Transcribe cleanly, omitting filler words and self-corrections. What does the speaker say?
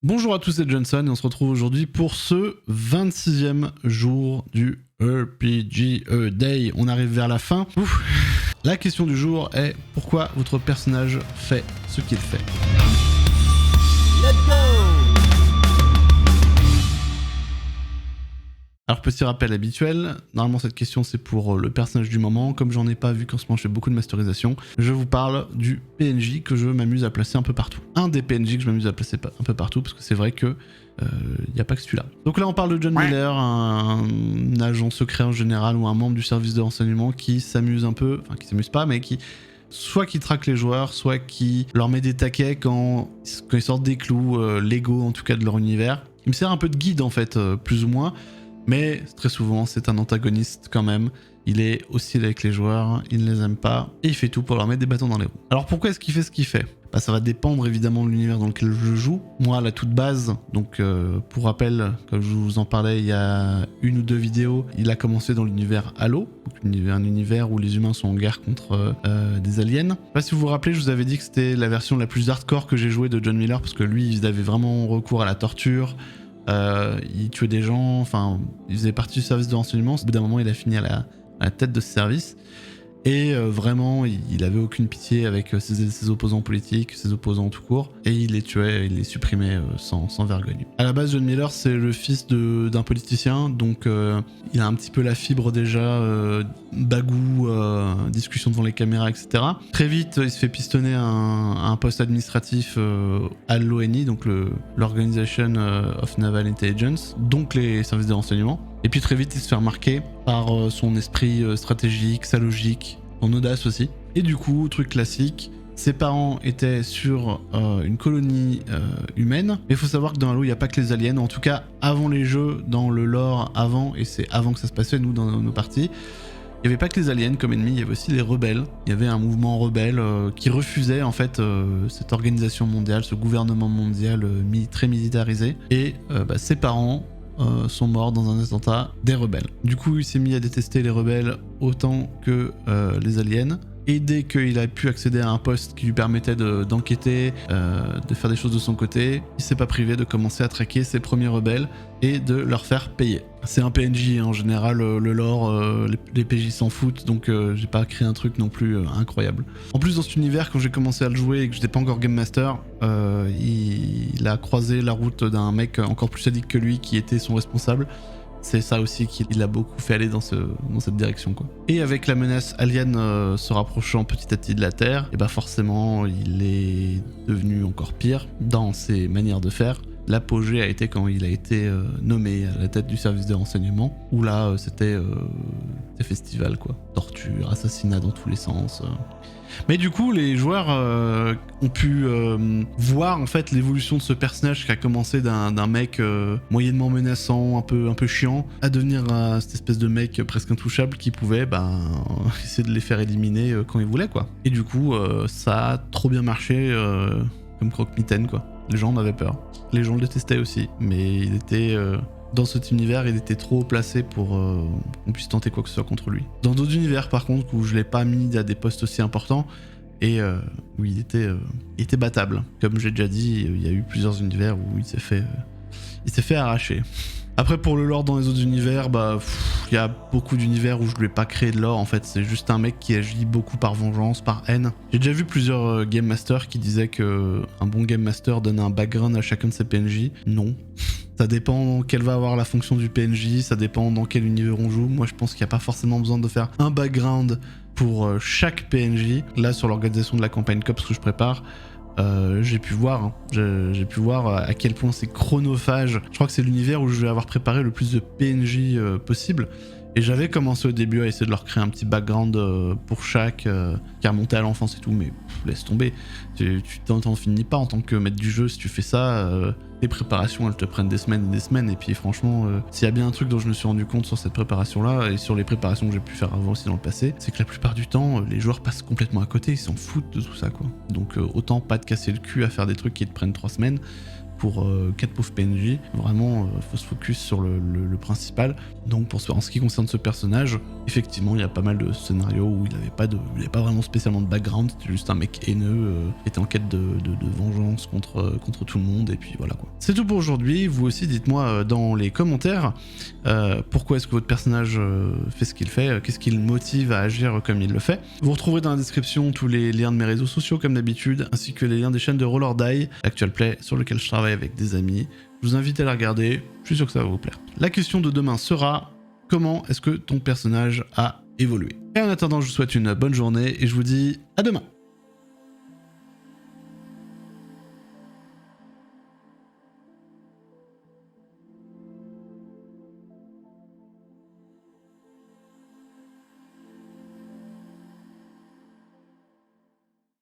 Bonjour à tous, c'est Johnson et on se retrouve aujourd'hui pour ce 26e jour du RPG Day. On arrive vers la fin. Ouf. La question du jour est pourquoi votre personnage fait ce qu'il fait. Let's go! Alors petit rappel habituel, normalement cette question c'est pour le personnage du moment, comme j'en ai pas vu qu'en ce moment je fais beaucoup de masterisation, je vous parle du PNJ que je m'amuse à placer un peu partout. Un des PNJ que je m'amuse à placer un peu partout, parce que c'est vrai que y a pas que celui-là. Donc là on parle de John Miller, un agent secret en général ou un membre du service de renseignement qui s'amuse un peu, enfin qui s'amuse pas mais qui soit qui traque les joueurs, soit qui leur met des taquets quand ils sortent des clous légaux en tout cas de leur univers. Il me sert un peu de guide en fait, plus ou moins. Mais très souvent, c'est un antagoniste quand même. Il est hostile avec les joueurs, il ne les aime pas, et il fait tout pour leur mettre des bâtons dans les roues. Alors pourquoi est-ce qu'il fait ce qu'il fait ? Bah, ça va dépendre évidemment de l'univers dans lequel je joue. Moi, à la toute base, donc pour rappel, comme je vous en parlais il y a une ou deux vidéos, il a commencé dans l'univers Halo, donc un univers où les humains sont en guerre contre des aliens. Je sais pas si vous vous rappelez, je vous avais dit que c'était la version la plus hardcore que j'ai jouée de John Miller, parce que lui, il avait vraiment recours à la torture. Il tuait des gens, enfin, il faisait partie du service de renseignement. Au bout d'un moment, il a fini à la tête de ce service. Et vraiment, il avait aucune pitié avec ses opposants politiques, ses opposants tout court. Et il les tuait, il les supprimait sans vergogne. À la base, John Miller, c'est le fils d'un politicien. Donc, il a un petit peu la fibre déjà, bagou, discussion devant les caméras, etc. Très vite, il se fait pistonner un poste administratif à l'ONI, donc l'Organisation of Naval Intelligence, donc les services de renseignement. Et puis très vite, il se fait remarquer par son esprit stratégique, sa logique, son audace aussi. Et du coup, truc classique, ses parents étaient sur une colonie humaine. Mais il faut savoir que dans Halo, il n'y a pas que les aliens. En tout cas, avant les jeux, dans le lore avant, et c'est avant que ça se passait, nous, dans nos parties, il n'y avait pas que les aliens comme ennemis, il y avait aussi les rebelles. Il y avait un mouvement rebelle qui refusait en fait cette organisation mondiale, ce gouvernement mondial très militarisé. Et ses parents sont morts dans un attentat des rebelles. Du coup, il s'est mis à détester les rebelles autant que les aliens. Et dès qu'il a pu accéder à un poste qui lui permettait d'enquêter, de faire des choses de son côté, il s'est pas privé de commencer à traquer ses premiers rebelles et de leur faire payer. C'est un PNJ, en général, le lore, les PJ s'en foutent, donc j'ai pas créé un truc non plus incroyable. En plus, dans cet univers, quand j'ai commencé à le jouer et que j'étais pas encore Game Master, il a croisé la route d'un mec encore plus sadique que lui qui était son responsable. C'est ça aussi qui l'a beaucoup fait aller dans cette direction, quoi. Et avec la menace alien se rapprochant petit à petit de la Terre, et bah forcément il est devenu encore pire dans ses manières de faire. L'apogée a été quand il a été nommé à la tête du service de renseignement, où là c'était festival, quoi. Torture, assassinat dans tous les sens. Mais du coup, les joueurs ont pu voir en fait l'évolution de ce personnage qui a commencé d'un mec moyennement menaçant, un peu chiant, à devenir cette espèce de mec presque intouchable qui pouvait essayer de les faire éliminer quand il voulait, quoi. Et du coup, ça a trop bien marché comme croque-mitaine, quoi. Les gens en avaient peur. Les gens le détestaient aussi, mais il était... dans cet univers, il était trop haut placé pour qu'on puisse tenter quoi que ce soit contre lui. Dans d'autres univers, par contre, où je l'ai pas mis à des postes aussi importants, et où il était battable. Comme j'ai déjà dit, il y a eu plusieurs univers où il s'est fait arracher. Après, pour le lore dans les autres univers, il y a beaucoup d'univers où je lui ai pas créé de lore, en fait. C'est juste un mec qui agit beaucoup par vengeance, par haine. J'ai déjà vu plusieurs Game Masters qui disaient que un bon Game Master donne un background à chacun de ses PNJ. Non. Ça dépend quelle va avoir la fonction du PNJ, ça dépend dans quel univers on joue. Moi, je pense qu'il n'y a pas forcément besoin de faire un background pour chaque PNJ. Là, sur l'organisation de la campagne COPS que je prépare, j'ai pu voir à quel point c'est chronophage. Je crois que c'est l'univers où je vais avoir préparé le plus de PNJ possible. Et j'avais commencé au début à essayer de leur créer un petit background pour chaque qui remontait à l'enfance et tout, mais laisse tomber. Tu t'en finis pas en tant que maître du jeu si tu fais ça. Les préparations, elles te prennent des semaines et des semaines. Et puis franchement, s'il y a bien un truc dont je me suis rendu compte sur cette préparation-là et sur les préparations que j'ai pu faire avant aussi dans le passé, c'est que la plupart du temps, les joueurs passent complètement à côté. Ils s'en foutent de tout ça, quoi. Donc autant pas te casser le cul à faire des trucs qui te prennent 3 semaines pour 4 pauvres PNJ. Vraiment, faut se focus sur le principal. Donc en ce qui concerne ce personnage, effectivement, il y a pas mal de scénarios où il avait pas vraiment spécialement de background, c'était juste un mec haineux qui était en quête de vengeance contre tout le monde, et puis voilà quoi. C'est tout pour aujourd'hui. Vous aussi, dites-moi dans les commentaires pourquoi est-ce que votre personnage fait ce qu'il fait, qu'est-ce qui le motive à agir comme il le fait. Vous retrouverez dans la description tous les liens de mes réseaux sociaux comme d'habitude, ainsi que les liens des chaînes de Roll or Die, Actual Play, sur lequel je travaille avec des amis. Je vous invite à la regarder, je suis sûr que ça va vous plaire. La question de demain sera: comment est-ce que ton personnage a évolué? Et en attendant, je vous souhaite une bonne journée et je vous dis à demain.